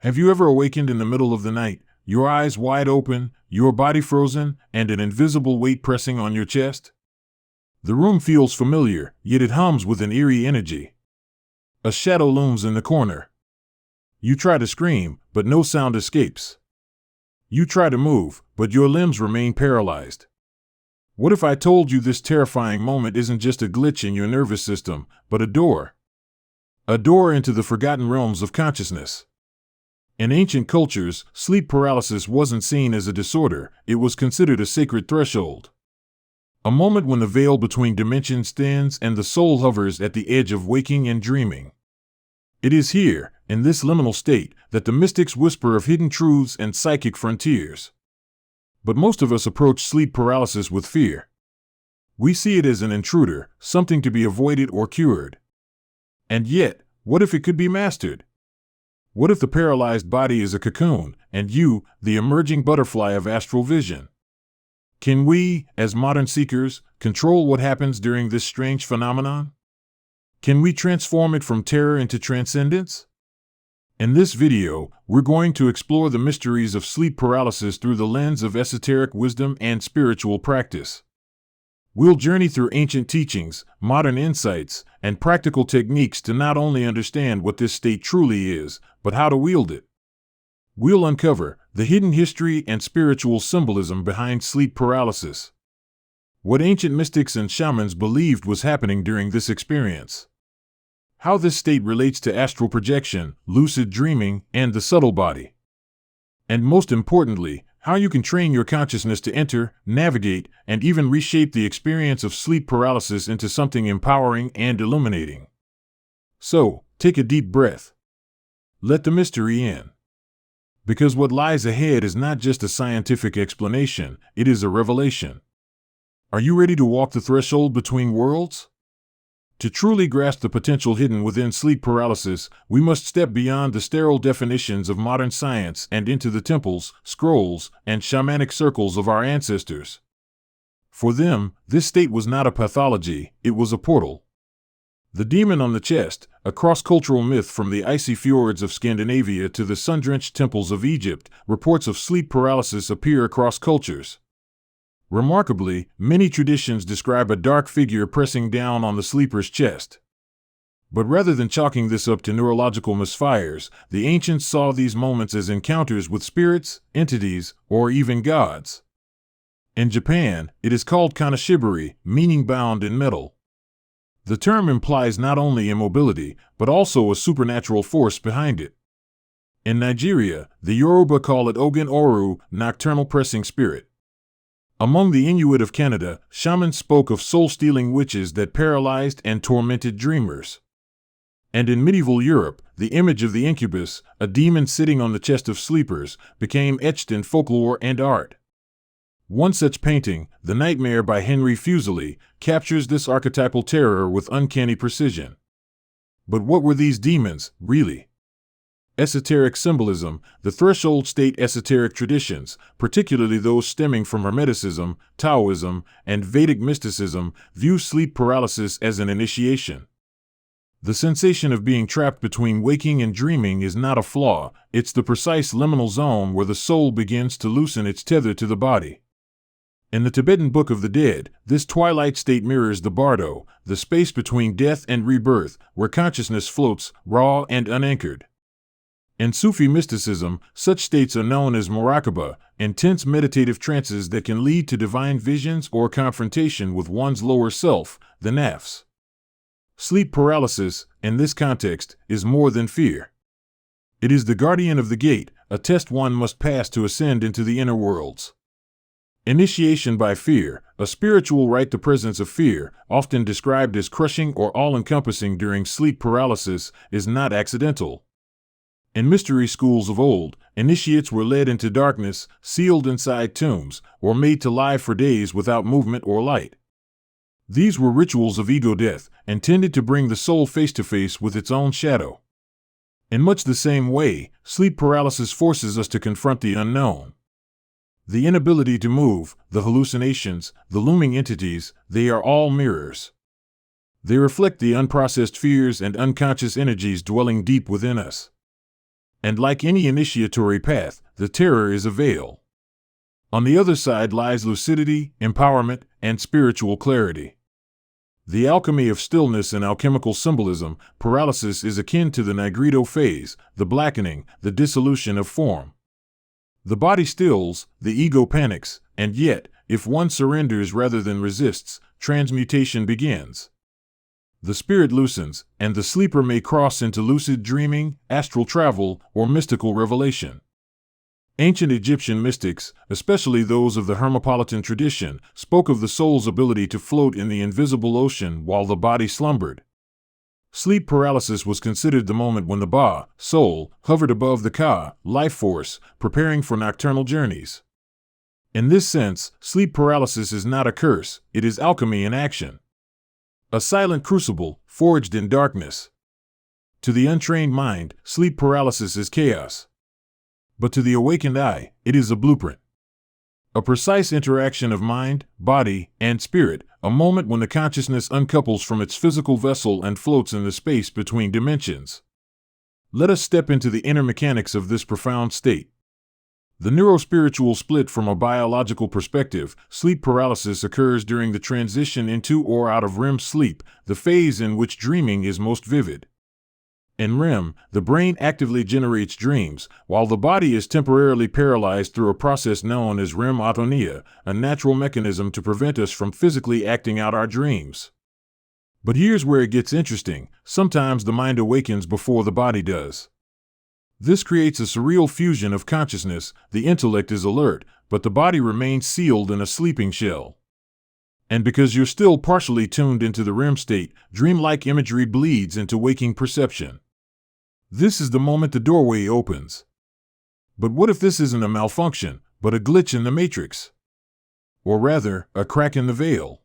Have you ever awakened in the middle of the night, your eyes wide open, your body frozen, and an invisible weight pressing on your chest? The room feels familiar, yet it hums with an eerie energy. A shadow looms in the corner. You try to scream, but no sound escapes. You try to move, but your limbs remain paralyzed. What if I told you this terrifying moment isn't just a glitch in your nervous system, but a door? A door into the forgotten realms of consciousness. In ancient cultures, sleep paralysis wasn't seen as a disorder, it was considered a sacred threshold. A moment when the veil between dimensions thins and the soul hovers at the edge of waking and dreaming. It is here, in this liminal state, that the mystics whisper of hidden truths and psychic frontiers. But most of us approach sleep paralysis with fear. We see it as an intruder, something to be avoided or cured. And yet, what if it could be mastered? What if the paralyzed body is a cocoon, and you, the emerging butterfly of astral vision? Can we, as modern seekers, control what happens during this strange phenomenon? Can we transform it from terror into transcendence? In this video, we're going to explore the mysteries of sleep paralysis through the lens of esoteric wisdom and spiritual practice. We'll journey through ancient teachings, modern insights, and practical techniques to not only understand what this state truly is, but how to wield it. We'll uncover the hidden history and spiritual symbolism behind sleep paralysis. What ancient mystics and shamans believed was happening during this experience. How this state relates to astral projection, lucid dreaming, and the subtle body. And most importantly, how you can train your consciousness to enter, navigate, and even reshape the experience of sleep paralysis into something empowering and illuminating. So, take a deep breath. Let the mystery in. Because what lies ahead is not just a scientific explanation, it is a revelation. Are you ready to walk the threshold between worlds? To truly grasp the potential hidden within sleep paralysis, we must step beyond the sterile definitions of modern science and into the temples, scrolls, and shamanic circles of our ancestors. For them, this state was not a pathology, it was a portal. The demon on the chest, a cross-cultural myth from the icy fjords of Scandinavia to the sun-drenched temples of Egypt, reports of sleep paralysis appear across cultures. Remarkably, many traditions describe a dark figure pressing down on the sleeper's chest. But rather than chalking this up to neurological misfires, the ancients saw these moments as encounters with spirits, entities, or even gods. In Japan, it is called kanashibari, meaning bound in metal. The term implies not only immobility, but also a supernatural force behind it. In Nigeria, the Yoruba call it ogun oru, nocturnal pressing spirit. Among the Inuit of Canada, shamans spoke of soul-stealing witches that paralyzed and tormented dreamers. And in medieval Europe, the image of the incubus, a demon sitting on the chest of sleepers, became etched in folklore and art. One such painting, The Nightmare by Henry Fuseli, captures this archetypal terror with uncanny precision. But what were these demons, really? Esoteric symbolism, the threshold state esoteric traditions, particularly those stemming from Hermeticism, Taoism, and Vedic mysticism, view sleep paralysis as an initiation. The sensation of being trapped between waking and dreaming is not a flaw, it's the precise liminal zone where the soul begins to loosen its tether to the body. In the Tibetan Book of the Dead, this twilight state mirrors the bardo, the space between death and rebirth, where consciousness floats, raw and unanchored. In Sufi mysticism, such states are known as muraqabah, intense meditative trances that can lead to divine visions or confrontation with one's lower self, the nafs. Sleep paralysis, in this context, is more than fear. It is the guardian of the gate, a test one must pass to ascend into the inner worlds. Initiation by fear, a spiritual rite. The presence of fear, often described as crushing or all-encompassing during sleep paralysis, is not accidental. In mystery schools of old, initiates were led into darkness, sealed inside tombs, or made to lie for days without movement or light. These were rituals of ego death, intended to bring the soul face to face with its own shadow. In much the same way, sleep paralysis forces us to confront the unknown. The inability to move, the hallucinations, the looming entities, they are all mirrors. They reflect the unprocessed fears and unconscious energies dwelling deep within us. And like any initiatory path, the terror is a veil. On the other side lies lucidity, empowerment, and spiritual clarity. The alchemy of stillness and alchemical symbolism, paralysis is akin to the Negrito phase, the blackening, the dissolution of form. The body stills, the ego panics, and yet, if one surrenders rather than resists, transmutation begins. The spirit loosens, and the sleeper may cross into lucid dreaming, astral travel, or mystical revelation. Ancient Egyptian mystics, especially those of the Hermopolitan tradition, spoke of the soul's ability to float in the invisible ocean while the body slumbered. Sleep paralysis was considered the moment when the Ba, soul, hovered above the Ka, life force, preparing for nocturnal journeys. In this sense, sleep paralysis is not a curse, it is alchemy in action. A silent crucible, forged in darkness. To the untrained mind, sleep paralysis is chaos. But to the awakened eye, it is a blueprint. A precise interaction of mind, body, and spirit, a moment when the consciousness uncouples from its physical vessel and floats in the space between dimensions. Let us step into the inner mechanics of this profound state. The neurospiritual split from a biological perspective, sleep paralysis occurs during the transition into or out of REM sleep, the phase in which dreaming is most vivid. In REM, the brain actively generates dreams, while the body is temporarily paralyzed through a process known as REM atonia, a natural mechanism to prevent us from physically acting out our dreams. But here's where it gets interesting. Sometimes the mind awakens before the body does. This creates a surreal fusion of consciousness. The intellect is alert, but the body remains sealed in a sleeping shell. And because you're still partially tuned into the REM state, dreamlike imagery bleeds into waking perception. This is the moment the doorway opens. But what if this isn't a malfunction, but a glitch in the matrix? Or rather, a crack in the veil?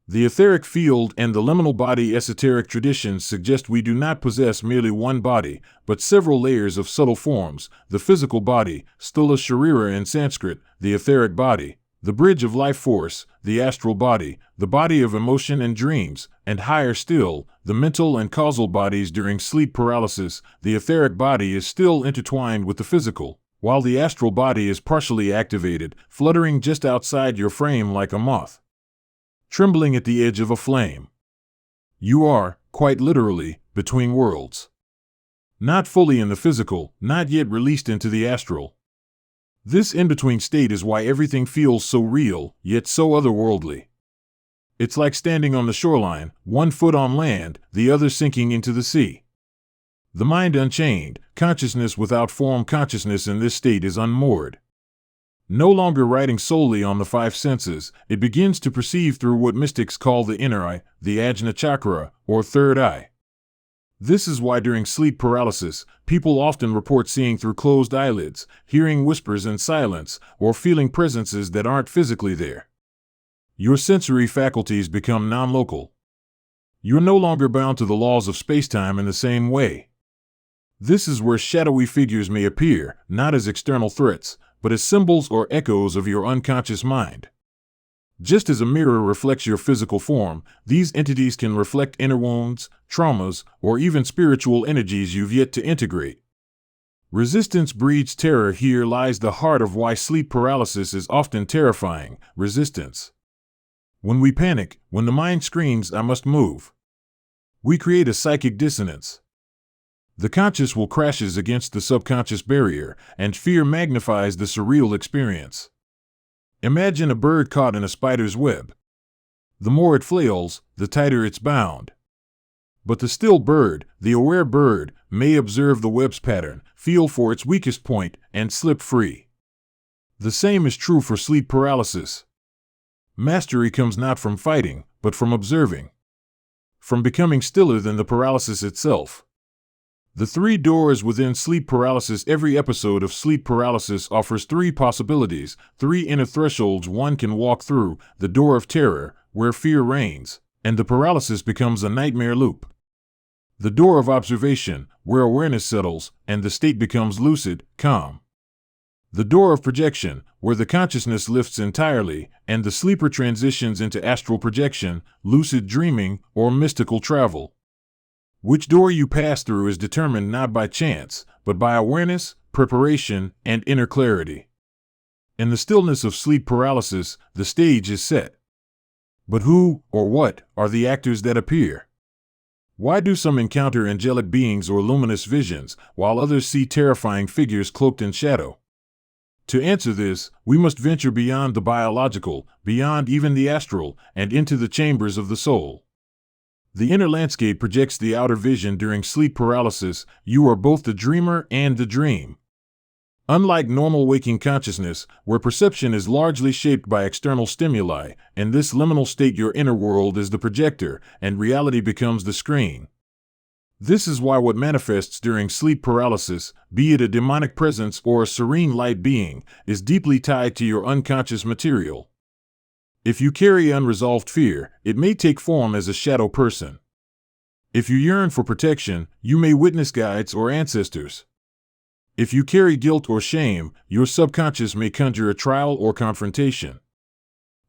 The etheric field and the liminal body esoteric traditions suggest we do not possess merely one body, but several layers of subtle forms: the physical body, stula sharira in Sanskrit, the etheric body, the bridge of life force, the astral body, the body of emotion and dreams, and higher still, the mental and causal bodies. During sleep paralysis, the etheric body is still intertwined with the physical, while the astral body is partially activated, fluttering just outside your frame like a moth, trembling at the edge of a flame. You are, quite literally, between worlds. Not fully in the physical, not yet released into the astral. This in-between state is why everything feels so real, yet so otherworldly. It's like standing on the shoreline, one foot on land, the other sinking into the sea. The mind unchained, consciousness without form. Consciousness in this state is unmoored. No longer riding solely on the five senses, it begins to perceive through what mystics call the inner eye, the ajna chakra, or third eye. This is why during sleep paralysis, people often report seeing through closed eyelids, hearing whispers in silence, or feeling presences that aren't physically there. Your sensory faculties become non-local. You're no longer bound to the laws of space-time in the same way. This is where shadowy figures may appear, not as external threats, but as symbols or echoes of your unconscious mind. Just as a mirror reflects your physical form, these entities can reflect inner wounds, traumas, or even spiritual energies you've yet to integrate. Resistance breeds terror. Here lies the heart of why sleep paralysis is often terrifying: resistance. When we panic, when the mind screams, "I must move," we create a psychic dissonance. The conscious will crashes against the subconscious barrier, and fear magnifies the surreal experience. Imagine a bird caught in a spider's web. The more it flails, the tighter it's bound. But the still bird, the aware bird, may observe the web's pattern, feel for its weakest point, and slip free. The same is true for sleep paralysis. Mastery comes not from fighting, but from observing. From becoming stiller than the paralysis itself. The three doors within sleep paralysis. Every episode of sleep paralysis offers three possibilities, three inner thresholds one can walk through: the door of terror, where fear reigns, and the paralysis becomes a nightmare loop; the door of observation, where awareness settles, and the state becomes lucid, calm; the door of projection, where the consciousness lifts entirely, and the sleeper transitions into astral projection, lucid dreaming, or mystical travel. Which door you pass through is determined not by chance, but by awareness, preparation, and inner clarity. In the stillness of sleep paralysis, the stage is set. But who, or what, are the actors that appear? Why do some encounter angelic beings or luminous visions, while others see terrifying figures cloaked in shadow? To answer this, we must venture beyond the biological, beyond even the astral, and into the chambers of the soul. The inner landscape projects the outer vision during sleep paralysis. You are both the dreamer and the dream. Unlike normal waking consciousness, where perception is largely shaped by external stimuli, in this liminal state your inner world is the projector, and reality becomes the screen. This is why what manifests during sleep paralysis, be it a demonic presence or a serene light being, is deeply tied to your unconscious material. If you carry unresolved fear, it may take form as a shadow person. If you yearn for protection, you may witness guides or ancestors. If you carry guilt or shame, your subconscious may conjure a trial or confrontation.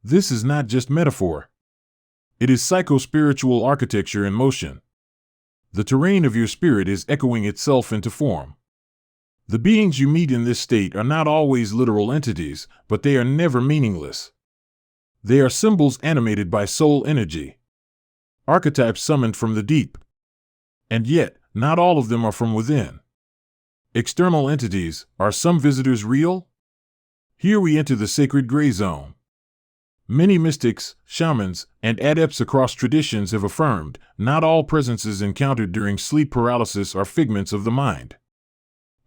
This is not just metaphor. It is psycho-spiritual architecture in motion. The terrain of your spirit is echoing itself into form. The beings you meet in this state are not always literal entities, but they are never meaningless. They are symbols animated by soul energy. Archetypes summoned from the deep. And yet, not all of them are from within. External entities, are some visitors real? Here we enter the sacred gray zone. Many mystics, shamans, and adepts across traditions have affirmed, not all presences encountered during sleep paralysis are figments of the mind.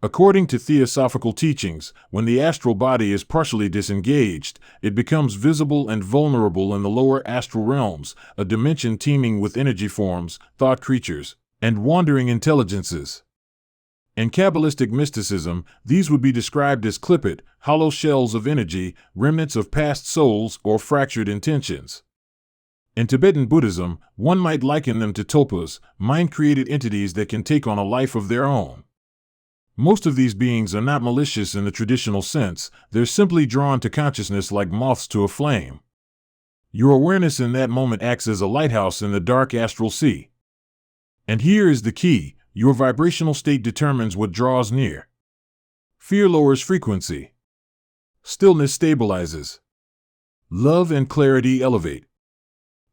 According to theosophical teachings, when the astral body is partially disengaged, it becomes visible and vulnerable in the lower astral realms, a dimension teeming with energy forms, thought creatures, and wandering intelligences. In Kabbalistic mysticism, these would be described as clipit, hollow shells of energy, remnants of past souls, or fractured intentions. In Tibetan Buddhism, one might liken them to tulpas, mind-created entities that can take on a life of their own. Most of these beings are not malicious in the traditional sense, they're simply drawn to consciousness like moths to a flame. Your awareness in that moment acts as a lighthouse in the dark astral sea. And here is the key. Your vibrational state determines what draws near. Fear lowers frequency. Stillness stabilizes. Love and clarity elevate.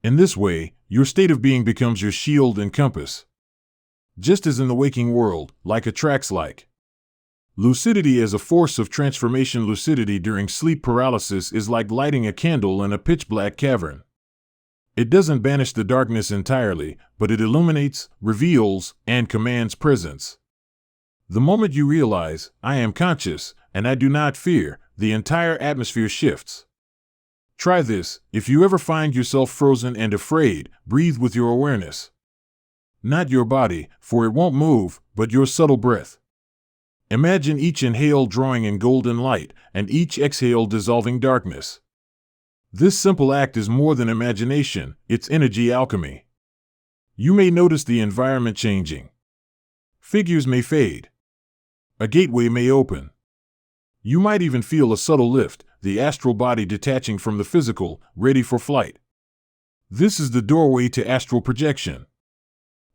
In this way, your state of being becomes your shield and compass. Just as in the waking world, like attracts like. Lucidity as a force of transformation. Lucidity during sleep paralysis is like lighting a candle in a pitch-black cavern. It doesn't banish the darkness entirely, but it illuminates, reveals, and commands presence. The moment you realize, I am conscious, and I do not fear, the entire atmosphere shifts. Try this. If you ever find yourself frozen and afraid, breathe with your awareness. Not your body, for it won't move, but your subtle breath. Imagine each inhale drawing in golden light, and each exhale dissolving darkness. This simple act is more than imagination, it's energy alchemy. You may notice the environment changing. Figures may fade. A gateway may open. You might even feel a subtle lift, the astral body detaching from the physical, ready for flight. This is the doorway to astral projection.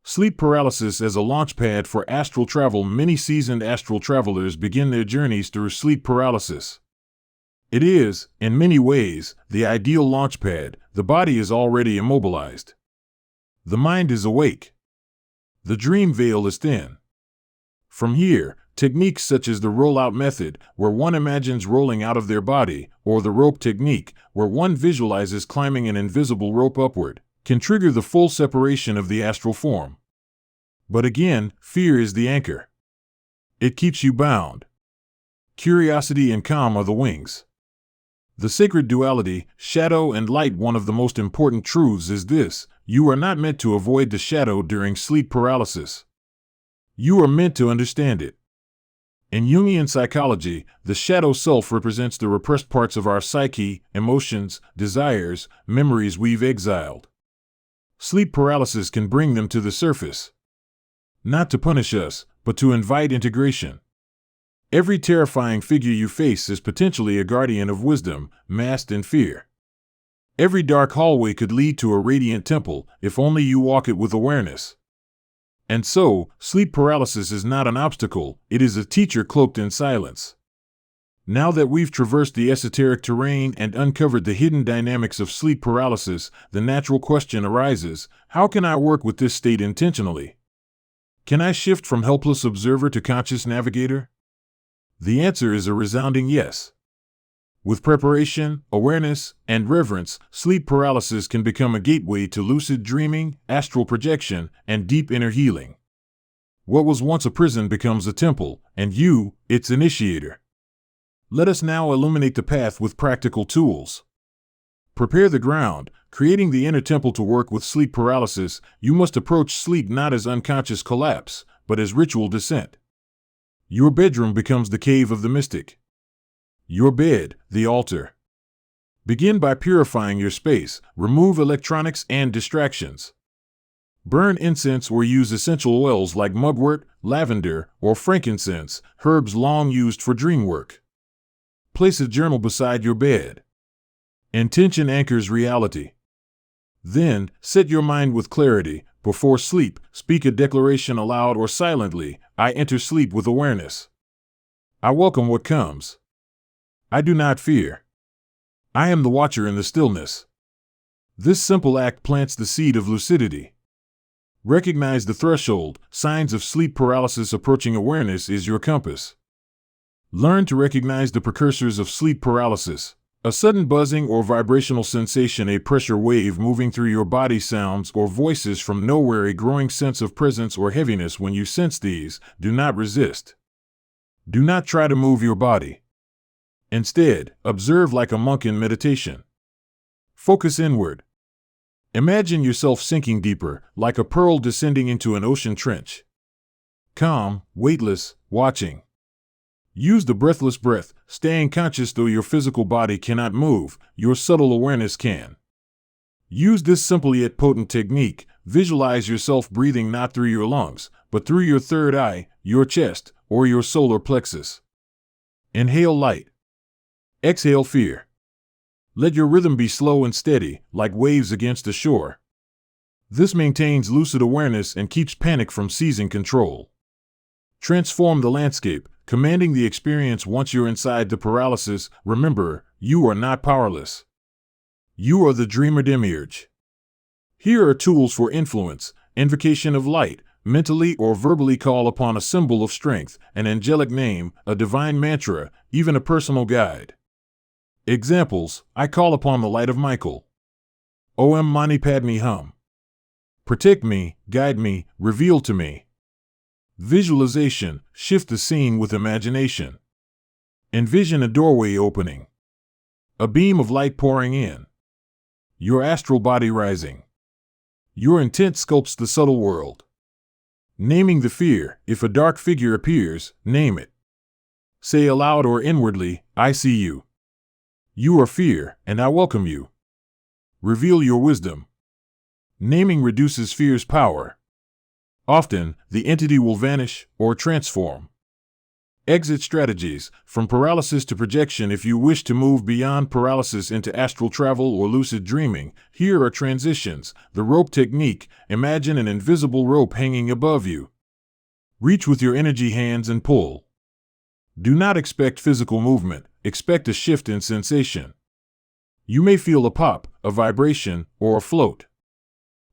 Sleep paralysis as a launchpad for astral travel. Many seasoned astral travelers begin their journeys through sleep paralysis. It is, in many ways, the ideal launchpad. The body is already immobilized. The mind is awake. The dream veil is thin. From here, techniques such as the rollout method, where one imagines rolling out of their body, or the rope technique, where one visualizes climbing an invisible rope upward, can trigger the full separation of the astral form. But again, fear is the anchor. It keeps you bound. Curiosity and calm are the wings. The sacred duality, shadow and light. One of the most important truths is this: you are not meant to avoid the shadow during sleep paralysis. You are meant to understand it. In Jungian psychology, the shadow self represents the repressed parts of our psyche, emotions, desires, memories we've exiled. Sleep paralysis can bring them to the surface. Not to punish us, but to invite integration. Every terrifying figure you face is potentially a guardian of wisdom, masked in fear. Every dark hallway could lead to a radiant temple, if only you walk it with awareness. And so, sleep paralysis is not an obstacle, it is a teacher cloaked in silence. Now that we've traversed the esoteric terrain and uncovered the hidden dynamics of sleep paralysis, the natural question arises, how can I work with this state intentionally? Can I shift from helpless observer to conscious navigator? The answer is a resounding yes. With preparation, awareness, and reverence, sleep paralysis can become a gateway to lucid dreaming, astral projection, and deep inner healing. What was once a prison becomes a temple, and you, its initiator. Let us now illuminate the path with practical tools. Prepare the ground. Creating the inner temple to work with sleep paralysis, you must approach sleep not as unconscious collapse, but as ritual descent. Your bedroom becomes the cave of the mystic. Your bed, the altar. Begin by purifying your space. Remove electronics and distractions. Burn incense or use essential oils like mugwort, lavender, or frankincense, herbs long used for dream work. Place a journal beside your bed. Intention anchors reality. Then, set your mind with clarity. Before sleep, speak a declaration aloud or silently. I enter sleep with awareness. I welcome what comes. I do not fear. I am the watcher in the stillness. This simple act plants the seed of lucidity. Recognize the threshold. Signs of sleep paralysis approaching. Awareness is your compass. Learn to recognize the precursors of sleep paralysis. A sudden buzzing or vibrational sensation, a pressure wave moving through your body, sounds or voices from nowhere, a growing sense of presence or heaviness. When you sense these, do not resist. Do not try to move your body. Instead, observe like a monk in meditation. Focus inward. Imagine yourself sinking deeper, like a pearl descending into an ocean trench. Calm, weightless, watching. Use the breathless breath, staying conscious though your physical body cannot move, your subtle awareness can. Use this simple yet potent technique. Visualize yourself breathing not through your lungs, but through your third eye, your chest, or your solar plexus. Inhale light. Exhale fear. Let your rhythm be slow and steady, like waves against the shore. This maintains lucid awareness and keeps panic from seizing control. Transform the landscape, commanding the experience. Once you're inside the paralysis, remember, you are not powerless. You are the dreamer demiurge. Here are tools for influence: invocation of light, mentally or verbally call upon a symbol of strength, an angelic name, a divine mantra, even a personal guide. Examples: I call upon the light of Michael. Om Mani Padme Hum. Protect me, guide me, reveal to me. Visualization: shift the scene with imagination. Envision a doorway opening. A beam of light pouring in. Your astral body rising. Your intent sculpts the subtle world. Naming the fear: if a dark figure appears, name it. Say aloud or inwardly, I see you. You are fear, and I welcome you. Reveal your wisdom. Naming reduces fear's power. Often, the entity will vanish or transform. Exit strategies: from paralysis to projection. If you wish to move beyond paralysis into astral travel or lucid dreaming, here are transitions. The rope technique: imagine an invisible rope hanging above you. Reach with your energy hands and pull. Do not expect physical movement, expect a shift in sensation. You may feel a pop, a vibration, or a float.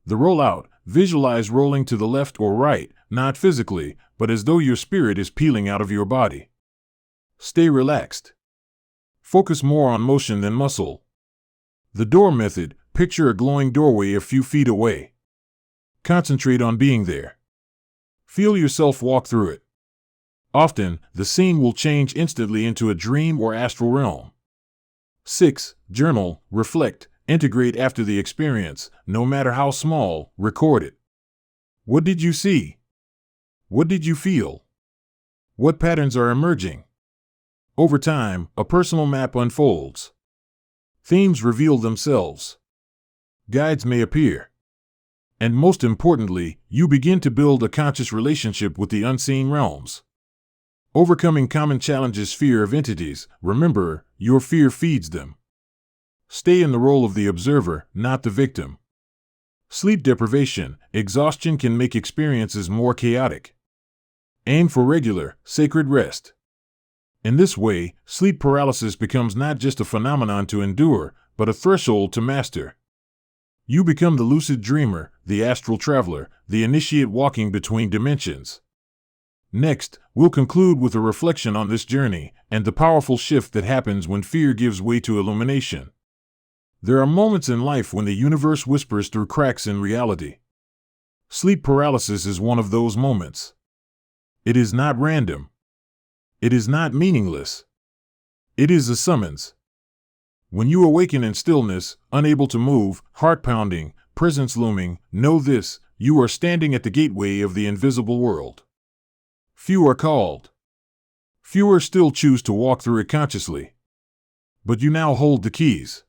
The rollout: visualize rolling to the left or right, not physically, but as though your spirit is peeling out of your body. Stay relaxed. Focus more on motion than muscle. The door method: picture a glowing doorway a few feet away. Concentrate on being there. Feel yourself walk through it. Often, the scene will change instantly into a dream or astral realm. 6. Journal, reflect, integrate after the experience. No matter how small, record it. What did you see? What did you feel? What patterns are emerging? Over time, a personal map unfolds. Themes reveal themselves. Guides may appear. And most importantly, you begin to build a conscious relationship with the unseen realms. Overcoming common challenges: fear of entities. Remember, your fear feeds them. Stay in the role of the observer, not the victim. Sleep deprivation, exhaustion can make experiences more chaotic. Aim for regular, sacred rest. In this way, sleep paralysis becomes not just a phenomenon to endure, but a threshold to master. You become the lucid dreamer, the astral traveler, the initiate walking between dimensions. Next, we'll conclude with a reflection on this journey and the powerful shift that happens when fear gives way to illumination. There are moments in life when the universe whispers through cracks in reality. Sleep paralysis is one of those moments. It is not random. It is not meaningless. It is a summons. When you awaken in stillness, unable to move, heart pounding, presence looming, know this: you are standing at the gateway of the invisible world. Few are called. Fewer still choose to walk through it consciously. But you now hold the keys.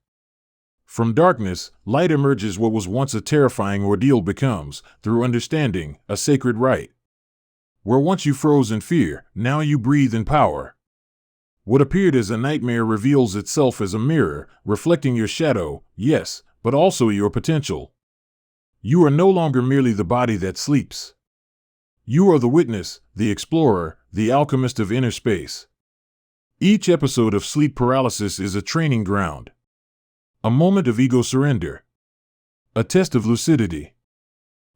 From darkness, light emerges. What was once a terrifying ordeal becomes, through understanding, a sacred right. Where once you froze in fear, now you breathe in power. What appeared as a nightmare reveals itself as a mirror, reflecting your shadow, yes, but also your potential. You are no longer merely the body that sleeps. You are the witness, the explorer, the alchemist of inner space. Each episode of sleep paralysis is a training ground. A moment of ego surrender. A test of lucidity.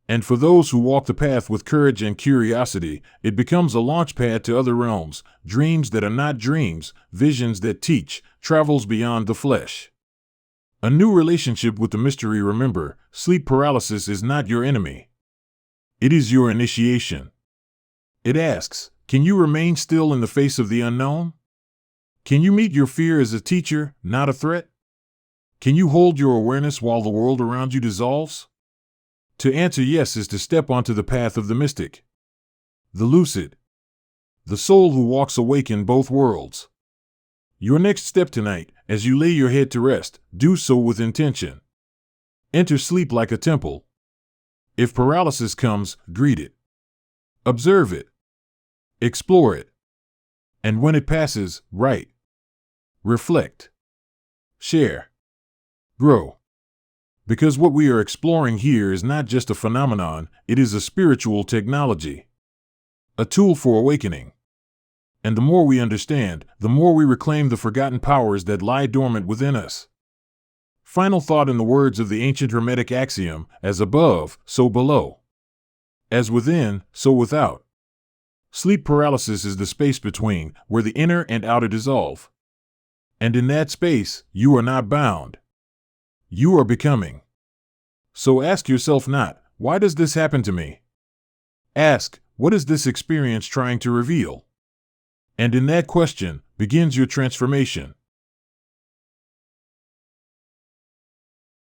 And for those who walk the path with courage and curiosity, it becomes a launchpad to other realms, dreams that are not dreams, visions that teach, travels beyond the flesh. A new relationship with the mystery. Remember, sleep paralysis is not your enemy. It is your initiation. It asks, can you remain still in the face of the unknown? Can you meet your fear as a teacher, not a threat? Can you hold your awareness while the world around you dissolves? To answer yes is to step onto the path of the mystic. The lucid. The soul who walks awake in both worlds. Your next step tonight, as you lay your head to rest, do so with intention. Enter sleep like a temple. If paralysis comes, greet it. Observe it. Explore it. And when it passes, write. Reflect. Share. Grow. Because what we are exploring here is not just a phenomenon, it is a spiritual technology. A tool for awakening. And the more we understand, the more we reclaim the forgotten powers that lie dormant within us. Final thought in the words of the ancient Hermetic axiom, as above, so below. As within, so without. Sleep paralysis is the space between, where the inner and outer dissolve. And in that space, you are not bound. You are becoming. So ask yourself not, why does this happen to me? Ask, what is this experience trying to reveal? And in that question, begins your transformation.